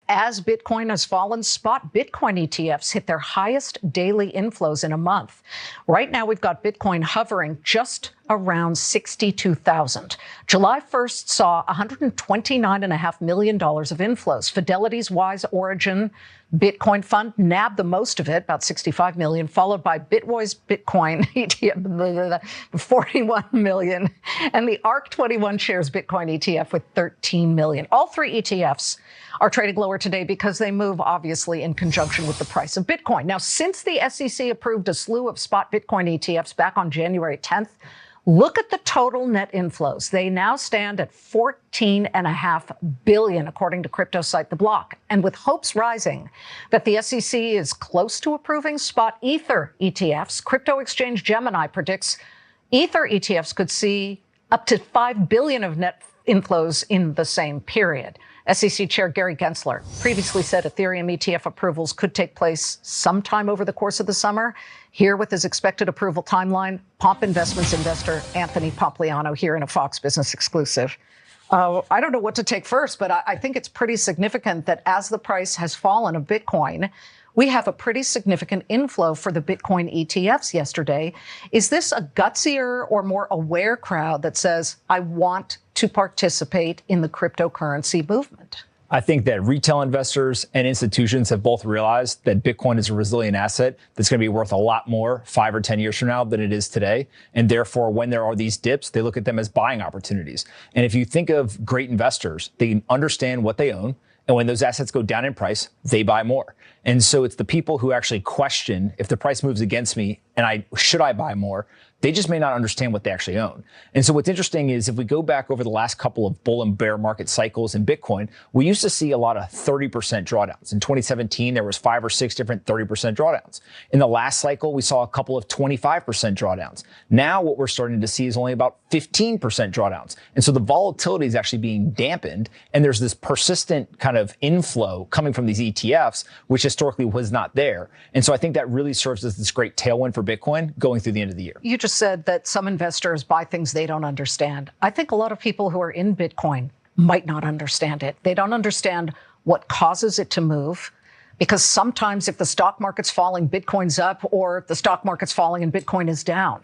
As Bitcoin has fallen, spot Bitcoin ETFs hit their highest daily inflows in a month. Right now, we've got Bitcoin hovering just around 62,000. July 1st saw $129.5 million of inflows. Fidelity's Wise Origin Bitcoin fund nabbed the most of it, about 65 million, followed by Bitwise Bitcoin ETF, 41 million, and the ARK21 shares Bitcoin ETF with 13 million. All three ETFs are trading lower today because they move obviously in conjunction with the price of Bitcoin. Now, since the SEC approved a slew of spot Bitcoin ETFs back on January 10th, look at the total net inflows. They now stand at $14.5 billion, according to crypto site The Block. And with hopes rising that the SEC is close to approving spot Ether ETFs, crypto exchange Gemini predicts Ether ETFs could see up to $5 billion of net inflows in the same period. SEC Chair Gary Gensler previously said Ethereum ETF approvals could take place sometime over the course of the summer. Here with his expected approval timeline, Pomp Investments investor Anthony Pompliano here in a Fox Business exclusive. I don't know what to take first, but I think it's pretty significant that as the price has fallen of Bitcoin, we have a pretty significant inflow for the Bitcoin ETFs yesterday. Is this a gutsier or more aware crowd that says, I want to participate in the cryptocurrency movement? I think that retail investors and institutions have both realized that Bitcoin is a resilient asset that's going to be worth a lot more 5 or 10 years from now than it is today. And therefore, when there are these dips, they look at them as buying opportunities. And if you think of great investors, they understand what they own. And when those assets go down in price, they buy more. And so it's the people who actually question if the price moves against me and should I buy more? They just may not understand what they actually own. And so what's interesting is if we go back over the last couple of bull and bear market cycles in Bitcoin, we used to see a lot of 30% drawdowns. In 2017, there was 5 or 6 different 30% drawdowns. In the last cycle, we saw a couple of 25% drawdowns. Now what we're starting to see is only about 15% drawdowns. And so the volatility is actually being dampened. And there's this persistent kind of inflow coming from these ETFs, which historically was not there. And so I think that really serves as this great tailwind for Bitcoin going through the end of the year. You just said that some investors buy things they don't understand. I think a lot of people who are in Bitcoin might not understand it. They don't understand what causes it to move, because sometimes if the stock market's falling, Bitcoin's up, or if the stock market's falling and Bitcoin is down.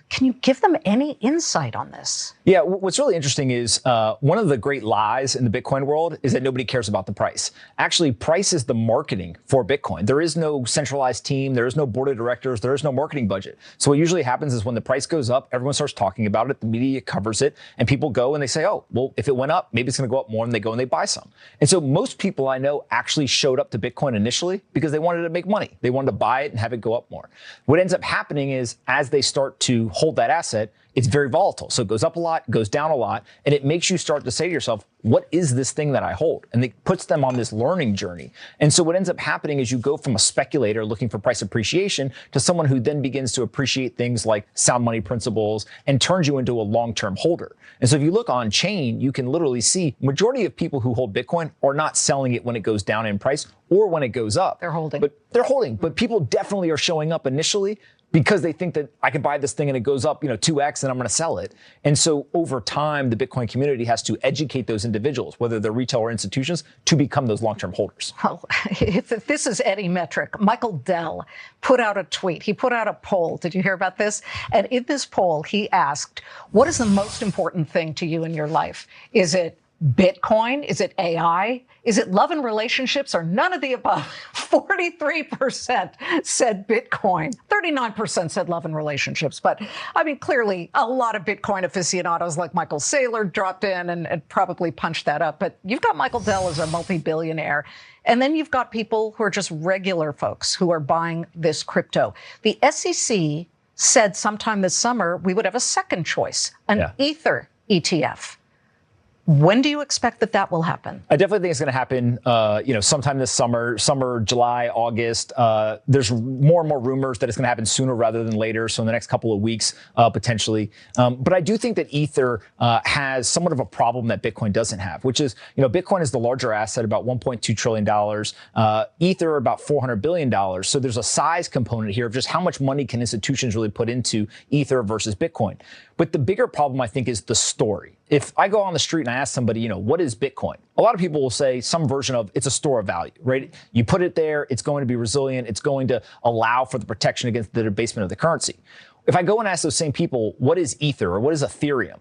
Can you give them any insight on this? Yeah, what's really interesting is one of the great lies in the Bitcoin world is that nobody cares about the price. Actually, price is the marketing for Bitcoin. There is no centralized team. There is no board of directors. There is no marketing budget. So what usually happens is when the price goes up, everyone starts talking about it. The media covers it. And people go and they say, oh, well, if it went up, maybe it's going to go up more. And they go and they buy some. And so most people I know actually showed up to Bitcoin initially because they wanted to make money. They wanted to buy it and have it go up more. What ends up happening is as they start to hold that asset, it's very volatile. So it goes up a lot, goes down a lot, and it makes you start to say to yourself, what is this thing that I hold? And it puts them on this learning journey. And so what ends up happening is you go from a speculator looking for price appreciation to someone who then begins to appreciate things like sound money principles and turns you into a long-term holder. And so if you look on chain, you can literally see majority of people who hold Bitcoin are not selling it when it goes down in price or when it goes up. They're holding. But people definitely are showing up initially because they think that I can buy this thing and it goes up, 2x and I'm going to sell it. And so over time, the Bitcoin community has to educate those individuals, whether they're retail or institutions, to become those long-term holders. Well, if this is any metric, Michael Dell put out a tweet. He put out a poll. Did you hear about this? And in this poll, he asked, what is the most important thing to you in your life? Is it Bitcoin? Is it AI? Is it love and relationships, or none of the above? 43% said Bitcoin. 39% said love and relationships. But I mean, clearly a lot of Bitcoin aficionados like Michael Saylor dropped in and probably punched that up. But you've got Michael Dell as a multi-billionaire. And then you've got people who are just regular folks who are buying this crypto. The SEC said sometime this summer we would have a second choice, an Ether ETF. When do you expect that will happen? I definitely think it's going to happen, sometime this summer, July, August. There's more and more rumors that it's going to happen sooner rather than later. So in the next couple of weeks, potentially. But I do think that Ether has somewhat of a problem that Bitcoin doesn't have, which is, Bitcoin is the larger asset, about $1.2 trillion. Ether, about $400 billion. So there's a size component here of just how much money can institutions really put into Ether versus Bitcoin. But the bigger problem, I think, is the story. if I go on the street and I ask somebody, what is Bitcoin? A lot of people will say some version of it's a store of value, right? You put it there, it's going to be resilient, it's going to allow for the protection against the debasement of the currency. If I go and ask those same people, what is Ether or what is Ethereum?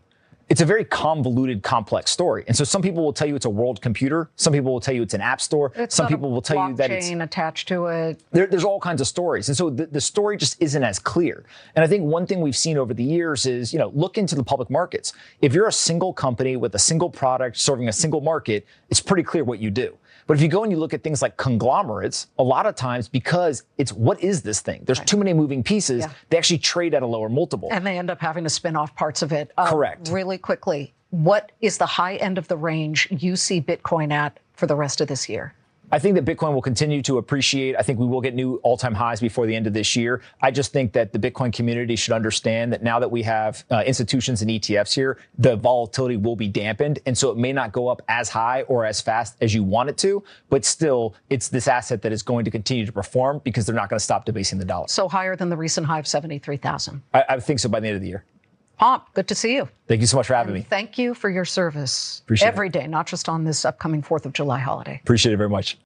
It's a very convoluted, complex story. And so some people will tell you it's a world computer. Some people will tell you it's an app store. Some people will tell you that it's attached to it. There's all kinds of stories. And so the story just isn't as clear. And I think one thing we've seen over the years is, look into the public markets. If you're a single company with a single product serving a single market, it's pretty clear what you do. But if you go and you look at things like conglomerates, a lot of times because it's what is this thing? There's too many moving pieces. They actually trade at a lower multiple. And they end up having to spin off parts of it. Correct. Really quickly, what is the high end of the range you see Bitcoin at for the rest of this year? I think that Bitcoin will continue to appreciate. I think we will get new all-time highs before the end of this year. I just think that the Bitcoin community should understand that now that we have institutions and ETFs here, the volatility will be dampened. And so it may not go up as high or as fast as you want it to, but still it's this asset that is going to continue to perform because they're not going to stop debasing the dollar. So higher than the recent high of 73,000. I think so by the end of the year. Pomp, good to see you. Thank you so much for having me. Thank you for your service Appreciate every day, not just on this upcoming 4th of July holiday. Appreciate it very much.